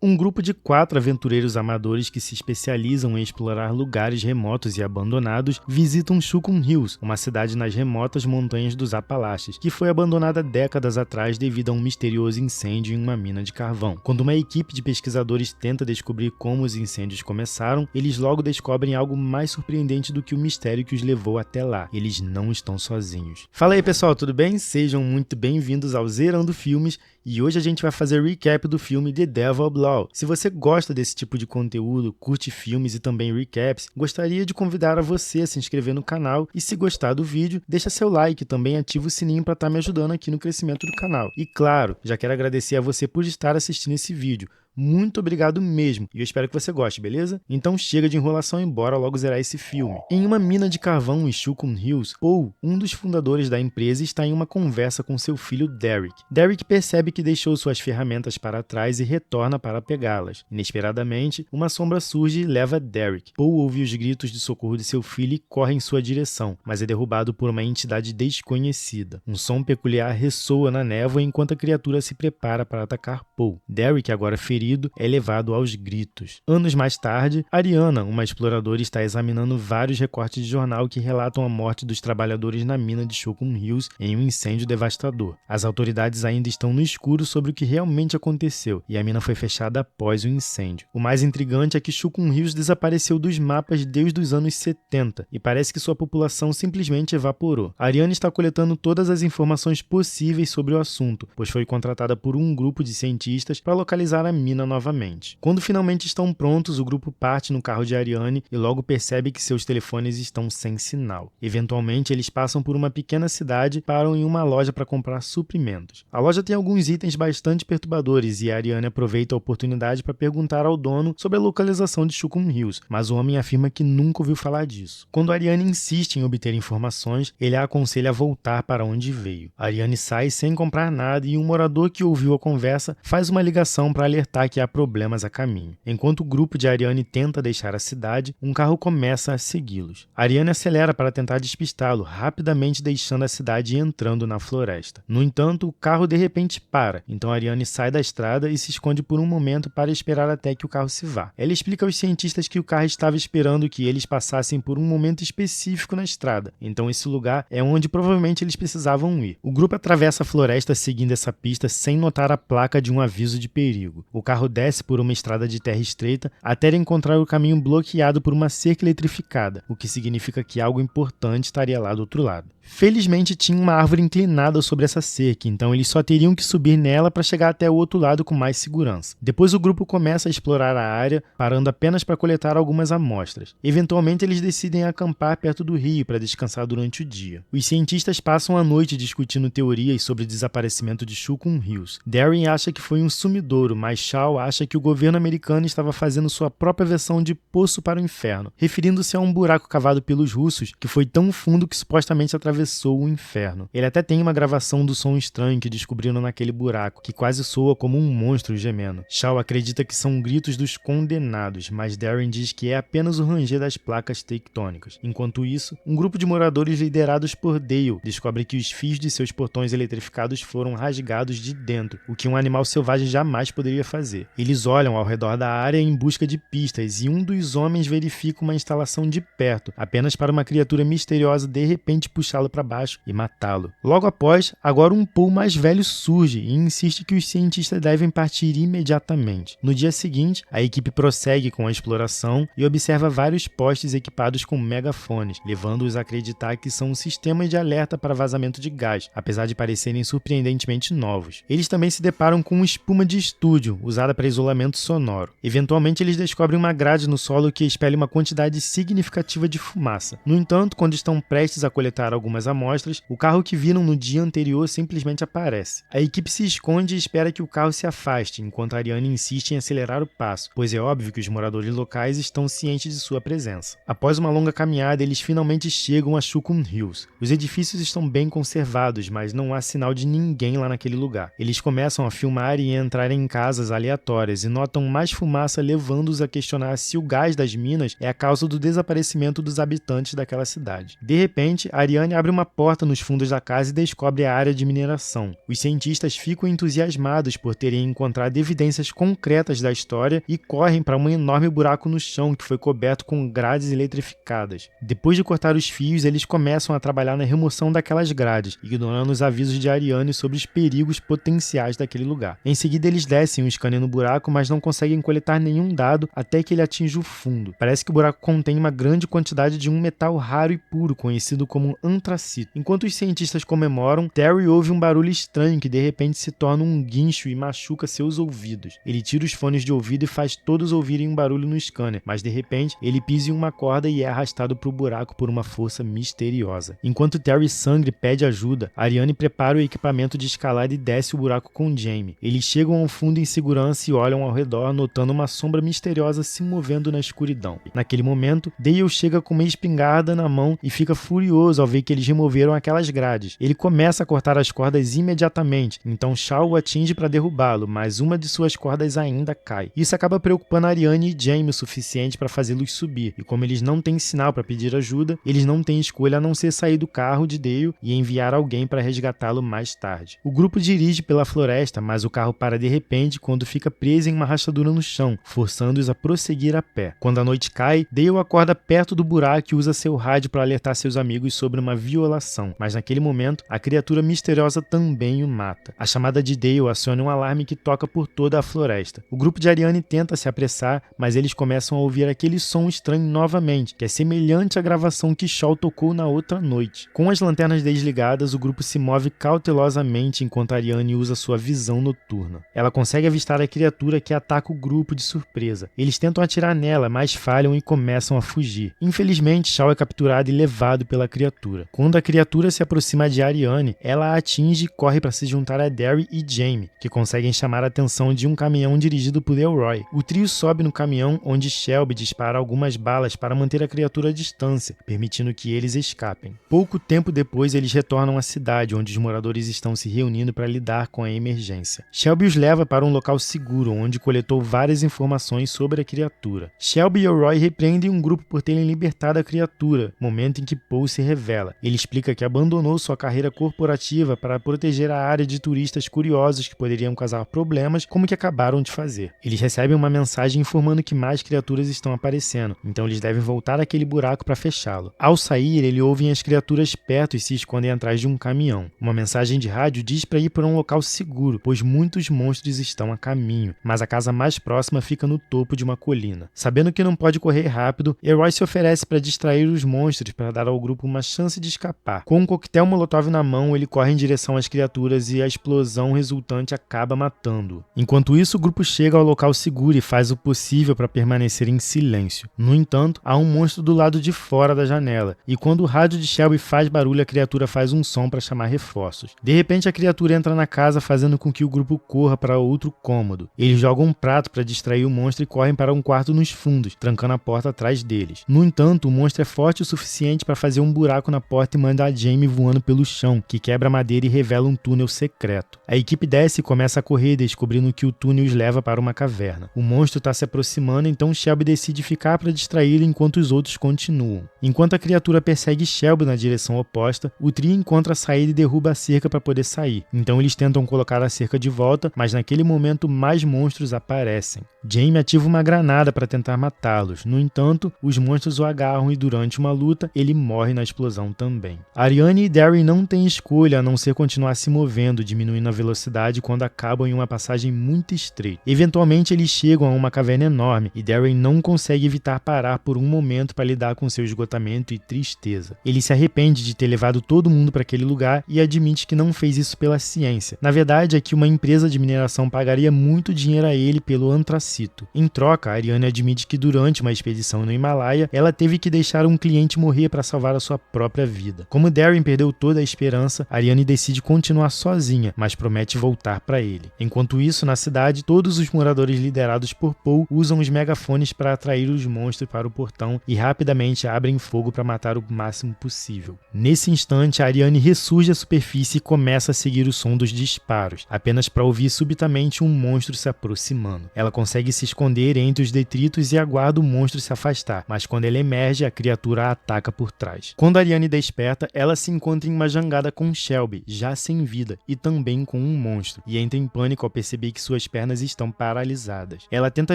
Um grupo de 4 aventureiros amadores que se especializam em explorar lugares remotos e abandonados visitam Shukun Hills, uma cidade nas remotas montanhas dos Apalaches, que foi abandonada décadas atrás devido a um misterioso incêndio em uma mina de carvão. Quando uma equipe de pesquisadores tenta descobrir como os incêndios começaram, eles logo descobrem algo mais surpreendente do que o mistério que os levou até lá. Eles não estão sozinhos. Fala aí, pessoal, tudo bem? Sejam muito bem-vindos ao Zerando Filmes. E hoje a gente vai fazer recap do filme The Devil Blow. Se você gosta desse tipo de conteúdo, curte filmes e também recaps, gostaria de convidar a você a se inscrever no canal e, se gostar do vídeo, deixa seu like e também ativa o sininho para estar me ajudando aqui no crescimento do canal. E claro, já quero agradecer a você por estar assistindo esse vídeo. Muito obrigado mesmo, e eu espero que você goste, beleza? Então chega de enrolação e bora logo zerar esse filme. Em uma mina de carvão em Shukun Hills, Paul, um dos fundadores da empresa, está em uma conversa com seu filho Derek. Derek percebe que deixou suas ferramentas para trás e retorna para pegá-las. Inesperadamente, uma sombra surge e leva Derek. Paul ouve os gritos de socorro de seu filho e corre em sua direção, mas é derrubado por uma entidade desconhecida. Um som peculiar ressoa na névoa enquanto a criatura se prepara para atacar Paul. Derek, agora ferido, é levado aos gritos. Anos mais tarde, Ariana, uma exploradora, está examinando vários recortes de jornal que relatam a morte dos trabalhadores na mina de Shukun Hills em um incêndio devastador. As autoridades ainda estão no escuro sobre o que realmente aconteceu, e a mina foi fechada após o incêndio. O mais intrigante é que Shukun Hills desapareceu dos mapas desde os anos 70, e parece que sua população simplesmente evaporou. Ariana está coletando todas as informações possíveis sobre o assunto, pois foi contratada por um grupo de cientistas para localizar a mina novamente. Quando finalmente estão prontos, o grupo parte no carro de Ariane e logo percebe que seus telefones estão sem sinal. Eventualmente, eles passam por uma pequena cidade e param em uma loja para comprar suprimentos. A loja tem alguns itens bastante perturbadores e a Ariane aproveita a oportunidade para perguntar ao dono sobre a localização de Shukun Hills, mas o homem afirma que nunca ouviu falar disso. Quando a Ariane insiste em obter informações, ele a aconselha a voltar para onde veio. A Ariane sai sem comprar nada e um morador que ouviu a conversa faz uma ligação para alertar que há problemas a caminho. Enquanto o grupo de Ariane tenta deixar a cidade, um carro começa a segui-los. Ariane acelera para tentar despistá-lo, rapidamente deixando a cidade e entrando na floresta. No entanto, o carro de repente para, então Ariane sai da estrada e se esconde por um momento para esperar até que o carro se vá. Ela explica aos cientistas que o carro estava esperando que eles passassem por um momento específico na estrada, então esse lugar é onde provavelmente eles precisavam ir. O grupo atravessa a floresta seguindo essa pista sem notar a placa de um aviso de perigo. O carro desce por uma estrada de terra estreita até encontrar o caminho bloqueado por uma cerca eletrificada, o que significa que algo importante estaria lá do outro lado. Felizmente tinha uma árvore inclinada sobre essa cerca, então eles só teriam que subir nela para chegar até o outro lado com mais segurança. Depois o grupo começa a explorar a área, parando apenas para coletar algumas amostras. Eventualmente eles decidem acampar perto do rio para descansar durante o dia. Os cientistas passam a noite discutindo teorias sobre o desaparecimento de Shukun Hills. Darren acha que foi um sumidouro, mas Shaw acha que o governo americano estava fazendo sua própria versão de Poço para o Inferno, referindo-se a um buraco cavado pelos russos que foi tão fundo que supostamente atravessou o inferno. Ele até tem uma gravação do som estranho que descobriram naquele buraco, que quase soa como um monstro gemendo. Shaw acredita que são gritos dos condenados, mas Darren diz que é apenas o ranger das placas tectônicas. Enquanto isso, um grupo de moradores liderados por Dale descobre que os fios de seus portões eletrificados foram rasgados de dentro, o que um animal selvagem jamais poderia fazer. Eles olham ao redor da área em busca de pistas e um dos homens verifica uma instalação de perto, apenas para uma criatura misteriosa de repente puxá-lo para baixo e matá-lo. Logo após, agora um Paul mais velho surge e insiste que os cientistas devem partir imediatamente. No dia seguinte, a equipe prossegue com a exploração e observa vários postes equipados com megafones, levando-os a acreditar que são sistemas de alerta para vazamento de gás, apesar de parecerem surpreendentemente novos. Eles também se deparam com uma espuma de estúdio, usada para isolamento sonoro. Eventualmente, eles descobrem uma grade no solo que espelha uma quantidade significativa de fumaça. No entanto, quando estão prestes a coletar algumas amostras, o carro que viram no dia anterior simplesmente aparece. A equipe se esconde e espera que o carro se afaste, enquanto Ariane insiste em acelerar o passo, pois é óbvio que os moradores locais estão cientes de sua presença. Após uma longa caminhada, eles finalmente chegam a Shukun Hills. Os edifícios estão bem conservados, mas não há sinal de ninguém lá naquele lugar. Eles começam a filmar e entrar em casas aleatórias e notam mais fumaça, levando-os a questionar se o gás das minas é a causa do desaparecimento dos habitantes daquela cidade. De repente, Ariane abre uma porta nos fundos da casa e descobre a área de mineração. Os cientistas ficam entusiasmados por terem encontrado evidências concretas da história e correm para um enorme buraco no chão que foi coberto com grades eletrificadas. Depois de cortar os fios, eles começam a trabalhar na remoção daquelas grades, ignorando os avisos de Ariane sobre os perigos potenciais daquele lugar. Em seguida, eles descem um scanner no buraco, mas não conseguem coletar nenhum dado até que ele atinge o fundo. Parece que o buraco contém uma grande quantidade de um metal raro e puro, conhecido como antracito. Enquanto os cientistas comemoram, Terry ouve um barulho estranho que de repente se torna um guincho e machuca seus ouvidos. Ele tira os fones de ouvido e faz todos ouvirem um barulho no scanner, mas de repente ele pisa em uma corda e é arrastado para o buraco por uma força misteriosa. Enquanto Terry sangra e pede ajuda, Ariane prepara o equipamento de escalada e desce o buraco com Jamie. Eles chegam ao fundo em segurança e olham ao redor, notando uma sombra misteriosa se movendo na escuridão. Naquele momento, Dale chega com uma espingarda na mão e fica furioso ao ver que eles removeram aquelas grades. Ele começa a cortar as cordas imediatamente, então Shaw o atinge para derrubá-lo, mas uma de suas cordas ainda cai. Isso acaba preocupando Ariane e Jamie o suficiente para fazê-los subir, e como eles não têm sinal para pedir ajuda, eles não têm escolha a não ser sair do carro de Dale e enviar alguém para resgatá-lo mais tarde. O grupo dirige pela floresta, mas o carro para de repente quando fica preso em uma rachadura no chão, forçando-os a prosseguir a pé. Quando a noite cai, Dale acorda perto do buraco e usa seu rádio para alertar seus amigos sobre uma violação, mas naquele momento, a criatura misteriosa também o mata. A chamada de Dale aciona um alarme que toca por toda a floresta. O grupo de Ariane tenta se apressar, mas eles começam a ouvir aquele som estranho novamente, que é semelhante à gravação que Shaw tocou na outra noite. Com as lanternas desligadas, o grupo se move cautelosamente enquanto Ariane usa sua visão noturna. Ela consegue avistar a criatura que ataca o grupo de surpresa. Eles tentam atirar nela, mas falham e começam a fugir. Infelizmente, Shaw é capturado e levado pela criatura. Quando a criatura se aproxima de Ariane, ela a atinge e corre para se juntar a Derry e Jamie, que conseguem chamar a atenção de um caminhão dirigido por Elroy. O trio sobe no caminhão, onde Shelby dispara algumas balas para manter a criatura à distância, permitindo que eles escapem. Pouco tempo depois, eles retornam à cidade, onde os moradores estão se reunindo para lidar com a emergência. Shelby os leva para um local seguro, onde coletou várias informações sobre a criatura. Shelby e Elroy repreendem um grupo por terem libertado a criatura, momento em que Paul se revela. Ele explica que abandonou sua carreira corporativa para proteger a área de turistas curiosos que poderiam causar problemas, como que acabaram de fazer. Eles recebem uma mensagem informando que mais criaturas estão aparecendo, então eles devem voltar àquele buraco para fechá-lo. Ao sair, ele ouvem as criaturas perto e se escondem atrás de um caminhão. Uma mensagem de rádio diz para ir para um local seguro, pois muitos monstros estão a caminho, mas a casa mais próxima fica no topo de uma colina. Sabendo que não pode correr rápido, Elroy se oferece para distrair os monstros para dar ao grupo uma chance de escapar. Com um coquetel Molotov na mão, ele corre em direção às criaturas e a explosão resultante acaba matando-o. Enquanto isso, o grupo chega ao local seguro e faz o possível para permanecer em silêncio. No entanto, há um monstro do lado de fora da janela, e quando o rádio de Shelby faz barulho, a criatura faz um som para chamar reforços. De repente, a criatura entra na casa, fazendo com que o grupo corra para outro cômodo. Eles jogam um prato para distrair o monstro e correm para um quarto nos fundos, trancando a porta atrás deles. No entanto, o monstro é forte o suficiente para fazer um buraco na porta e mandar Jamie voando pelo chão, que quebra a madeira e revela um túnel secreto. A equipe desce e começa a correr, descobrindo que o túnel os leva para uma caverna. O monstro está se aproximando, então Shelby decide ficar para distraí-lo enquanto os outros continuam. Enquanto a criatura persegue Shelby na direção oposta, o trio encontra a saída e derruba a cerca para poder sair. Então eles tentam colocar a cerca de volta, mas naquele momento mais monstros aparecem. Jamie ativa uma granada para tentar matá-los. No entanto, os monstros o agarram e durante uma luta, ele morre na explosão também. Ariane e Derry não têm escolha a não ser continuar se movendo, diminuindo a velocidade quando acabam em uma passagem muito estreita. Eventualmente, eles chegam a uma caverna enorme e Derry não consegue evitar parar por um momento para lidar com seu esgotamento e tristeza. Ele se arrepende de ter levado todo mundo para aquele lugar e admite que não fez isso pela ciência. Na verdade, é que uma empresa de mineração pagaria muito dinheiro a ele pelo antracito. Em troca, Ariane admite que durante uma expedição no Himalaia, ela teve que deixar um cliente morrer para salvar a sua própria vida. Como Darren perdeu toda a esperança, Ariane decide continuar sozinha, mas promete voltar para ele. Enquanto isso, na cidade, todos os moradores liderados por Paul usam os megafones para atrair os monstros para o portão e rapidamente abrem fogo para matar o máximo possível. Nesse instante, Ariane ressurge à superfície e começa a seguir o som dos disparos, apenas para ouvir subitamente um monstro se aproximando. Ela consegue se esconder entre os detritos e aguarda o monstro se afastar, mas quando ele emerge, a criatura a ataca por trás. Quando Ariane desperta, ela se encontra em uma jangada com Shelby, já sem vida, e também com um monstro, e entra em pânico ao perceber que suas pernas estão paralisadas. Ela tenta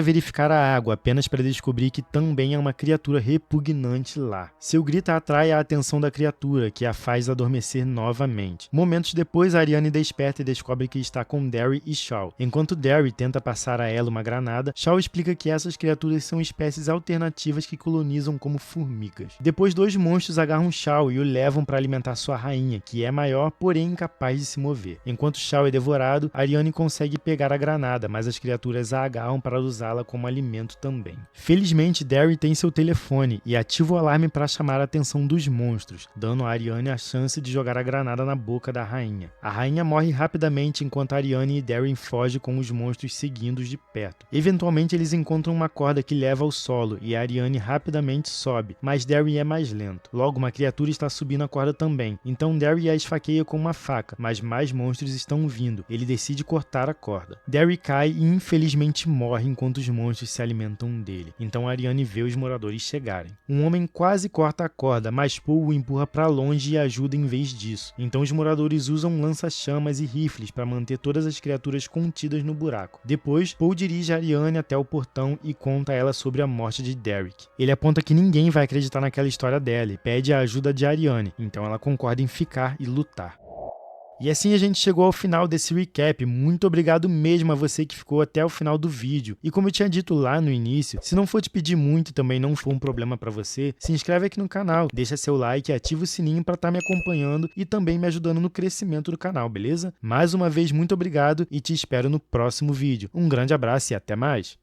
verificar a água apenas para descobrir que também há uma criatura repugnante lá. Seu grito atrai a atenção da criatura, que a faz adormecer novamente. Momentos depois, Ariane desperta e descobre que está com Derry e Shaw. Enquanto Derry tenta passar a ela uma granada, Shaw explica que essas criaturas são espécies alternativas que colonizam como formigas. Depois, dois monstros agarram Shaw e o levam para alimentar sua rainha, que é maior, porém incapaz de se mover. Enquanto Shaw é devorado, Ariane consegue pegar a granada, mas as criaturas a agarram para usá-la como alimento também. Felizmente, Derry tem seu telefone e ativa o alarme para chamar a atenção dos monstros, dando a Ariane a chance de jogar a granada na boca da rainha. A rainha morre rapidamente enquanto Ariane e Derry fogem com os monstros seguindo-os de perto. Eventualmente, eles encontram uma corda que leva ao solo e a Ariane rapidamente sobe, mas Derry é mais lento. Logo, uma criatura está subindo a corda também, então Derry a esfaqueia com uma faca, mas mais monstros estão vindo. Ele decide cortar a corda. Derry cai e infelizmente morre enquanto os monstros se alimentam dele. Então Ariane vê os moradores chegarem. Um homem quase corta a corda, mas Paul o empurra para longe e ajuda em vez disso. Então os moradores usam lança-chamas e rifles para manter todas as criaturas contidas no buraco. Depois, Paul dirige Ariane até o portão e conta a ela sobre a morte de Derek. Ele aponta que ninguém vai acreditar naquela história dela e pede a ajuda de Ariane, então ela concorda em ficar e lutar. E assim a gente chegou ao final desse recap. Muito obrigado mesmo a você que ficou até o final do vídeo. E como eu tinha dito lá no início, se não for te pedir muito e também não for um problema para você, se inscreve aqui no canal, deixa seu like e ativa o sininho para estar me acompanhando e também me ajudando no crescimento do canal, beleza? Mais uma vez, muito obrigado e te espero no próximo vídeo. Um grande abraço e até mais!